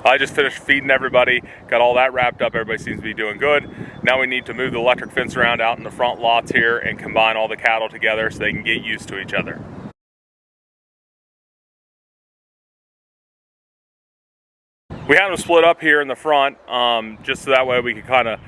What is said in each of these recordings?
I just finished feeding everybody, got all that wrapped up. Everybody seems to be doing good. Now we need to move the electric fence around out in the front lots here and combine all the cattle together so they can get used to each other. We had them split up here in the front, just so that way we could kind of,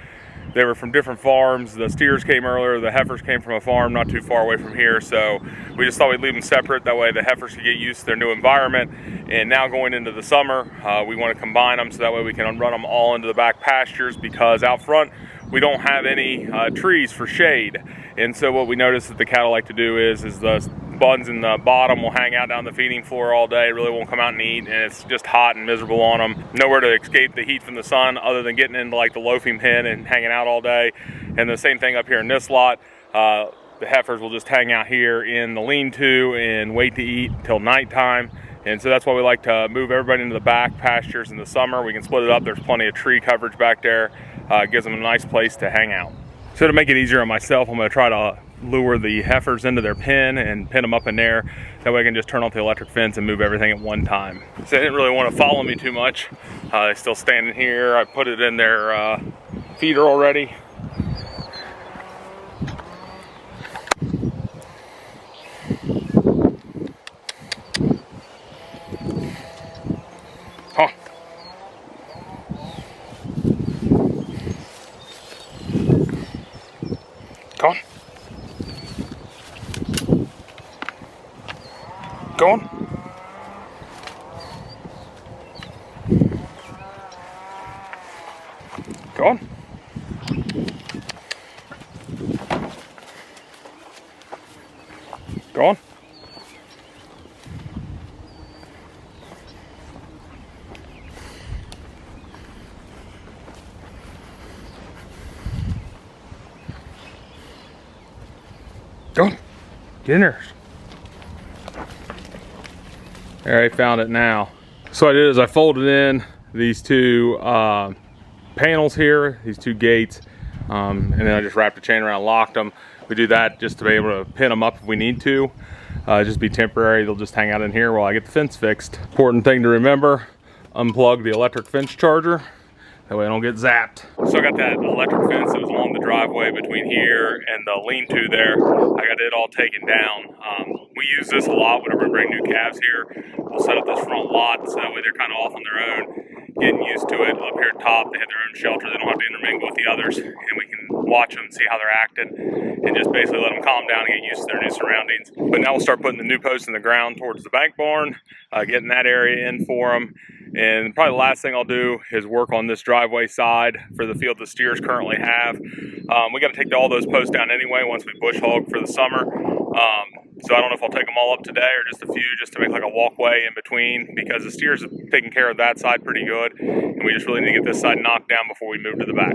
they were from different farms. The steers came earlier, the heifers came from a farm not too far away from here, so we just thought we'd leave them separate. That way the heifers could get used to their new environment. And now going into the summer, we want to combine them so that way we can run them all into the back pastures, because out front we don't have any trees for shade. And so what we noticed that the cattle like to do is the buns in the bottom will hang out down the feeding floor all day, really won't come out and eat, and it's just hot and miserable on them. Nowhere to escape the heat from the sun other than getting into like the loafing pen and hanging out all day. And the same thing up here in this lot. The heifers will just hang out here in the lean-to and wait to eat until nighttime. And so that's why we like to move everybody into the back pastures in the summer. We can split it up. There's plenty of tree coverage back there. It gives them a nice place to hang out. So to make it easier on myself, I'm going to try to lure the heifers into their pen and pin them up in there. That way I can just turn off the electric fence and move everything at one time. So they didn't really want to follow me too much. They're still standing here. I put it in their feeder already. Huh. Come on. Go on. Go on. Go on. Go on. Get in there. There, I found it now. So what I did is I folded in these two panels here, these two gates, and then I just wrapped a chain around and locked them. We do that just to be able to pin them up if we need to. Just be temporary. They'll just hang out in here while I get the fence fixed. Important thing to remember, unplug the electric fence charger. That way I don't get zapped. So I got that electric fence that was along the driveway between here and the lean-to there. I got it all taken down. We use this a lot whenever we bring new calves here. We'll set up this front lot so that way they're kind of off on their own, getting used to it. Up here at top, they have their own shelter. They don't have to intermingle with the others, and we can watch them, see how they're acting, and just basically let them calm down and get used to their new surroundings. But now we'll start putting the new posts in the ground towards the bank barn, getting that area in for them. And probably the last thing I'll do is work on this driveway side for the field the steers currently have. We got to take all those posts down anyway once we bush hog for the summer. So I don't know if I'll take them all up today or just a few, just to make like a walkway in between, because the steers have taken care of that side pretty good, and we just really need to get this side knocked down before we move to the back.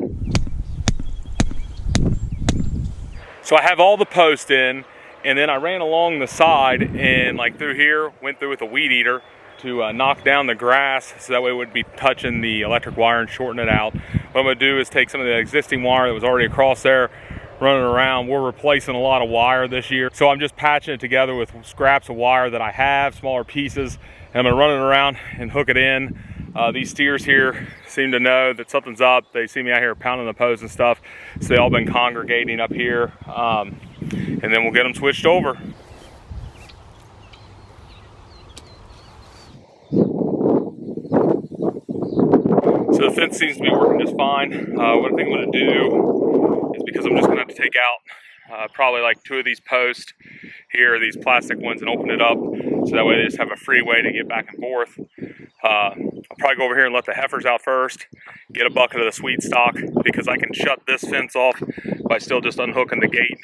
So I have all the posts in, and then I ran along the side and like through here, went through with a weed eater to knock down the grass so that way it wouldn't be touching the electric wire and shorten it out. What I'm going to do is take some of the existing wire that was already across there, running around. We're replacing a lot of wire this year, so I'm just patching it together with scraps of wire that I have, smaller pieces, and I'm going to run it around and hook it in. These steers here seem to know that something's up. They see me out here pounding the posts and stuff, so they've all been congregating up here, and then we'll get them switched over. So the fence seems to be working just fine. What I think I'm going to do is, because I'm just going to have to take out probably like 2 of these posts here, these plastic ones, and open it up so that way they just have a free way to get back and forth. I'll probably go over here and let the heifers out first, get a bucket of the sweet stock, because I can shut this fence off by still just unhooking the gate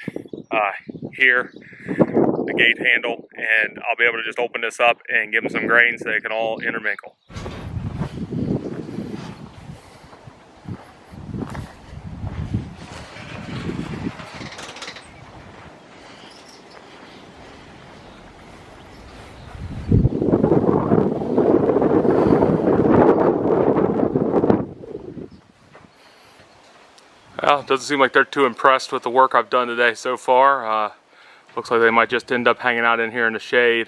here, the gate handle, and I'll be able to just open this up and give them some grain so they can all intermingle. Well, it doesn't seem like they're too impressed with the work I've done today so far. Looks like they might just end up hanging out in here in the shade.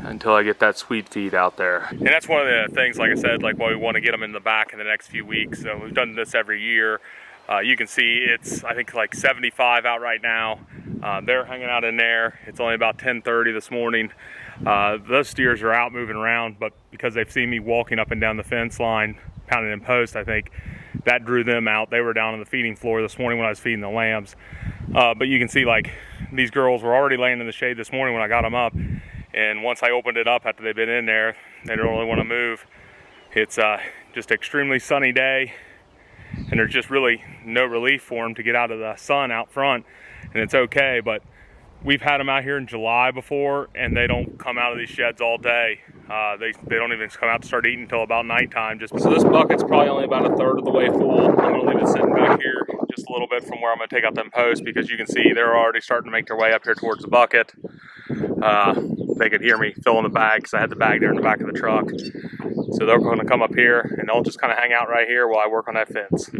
until I get that sweet feed out there. And that's one of the things, like I said, like why we want to get them in the back in the next few weeks. So we've done this every year. You can see it's, I think, like 75 out right now. They're hanging out in there. It's only about 10:30 this morning. Those steers are out moving around, but because they've seen me walking up and down the fence line, pounding in post, I think that drew them out. They were down on the feeding floor this morning when I was feeding the lambs. But you can see, like, these girls were already laying in the shade this morning when I got them up. And once I opened it up after they've been in there, they don't really want to move. It's just an extremely sunny day, and there's just really no relief for them to get out of the sun out front, and it's okay. But we've had them out here in July before, and they don't come out of these sheds all day. They don't even come out to start eating until about nighttime. So this bucket's probably only about 1/3 of the way full. I'm gonna leave it sitting back here just a little bit from where I'm gonna take out them posts, because you can see they're already starting to make their way up here towards the bucket. They could hear me filling the bag because I had the bag there in the back of the truck. So they're gonna come up here and they'll just kind of hang out right here while I work on that fence.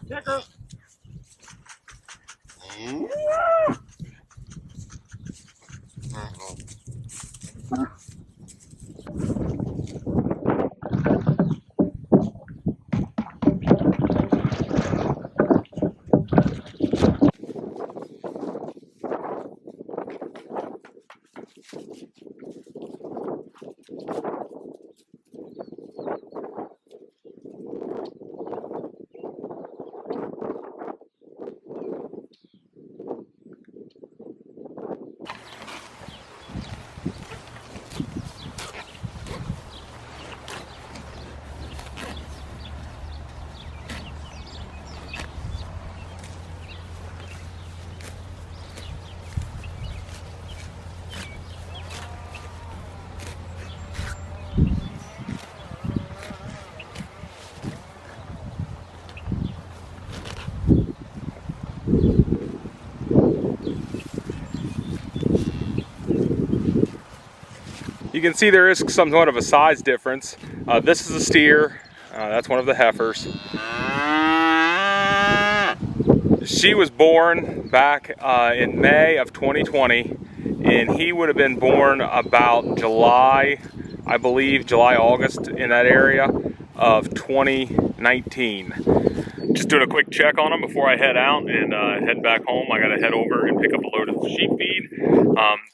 Checker. You can see there is somewhat of a size difference. This is a steer, that's one of the heifers. She was born back in May of 2020, and he would have been born about July, I believe, July, August, in that area of 2019. Just doing a quick check on them before I head out and head back home. I gotta head over and pick up a load of sheep feed.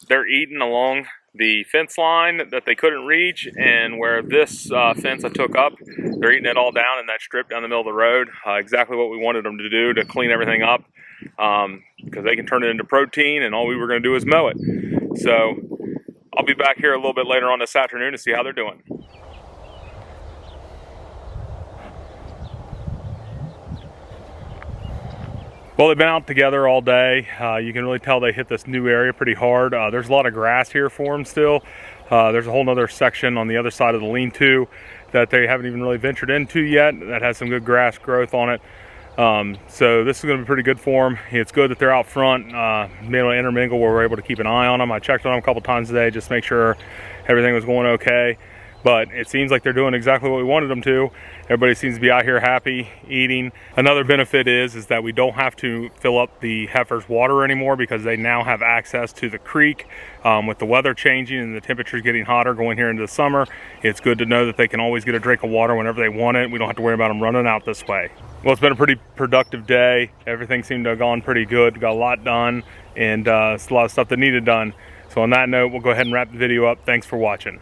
They're eating along the fence line that they couldn't reach, and where this fence I took up, they're eating it all down in that strip down the middle of the road. Exactly what we wanted them to do to clean everything up, because they can turn it into protein, and all we were going to do is mow it. So I'll be back here a little bit later on this afternoon to see how they're doing. Well, they've been out together all day. You can really tell they hit this new area pretty hard. There's a lot of grass here for them still. There's a whole nother section on the other side of the lean-to that they haven't even really ventured into yet that has some good grass growth on it. So this is going to be pretty good for them. It's good that they're out front, being able to intermingle where we're able to keep an eye on them. I checked on them a couple times today just to make sure everything was going okay. But it seems like they're doing exactly what we wanted them to. Everybody seems to be out here happy, eating. Another benefit is that we don't have to fill up the heifers' water anymore, because they now have access to the creek. With the weather changing and the temperatures getting hotter going here into the summer, it's good to know that they can always get a drink of water whenever they want it. We don't have to worry about them running out this way. Well, it's been a pretty productive day. Everything seemed to have gone pretty good. Got a lot done, and it's a lot of stuff that needed done. So on that note, we'll go ahead and wrap the video up. Thanks for watching.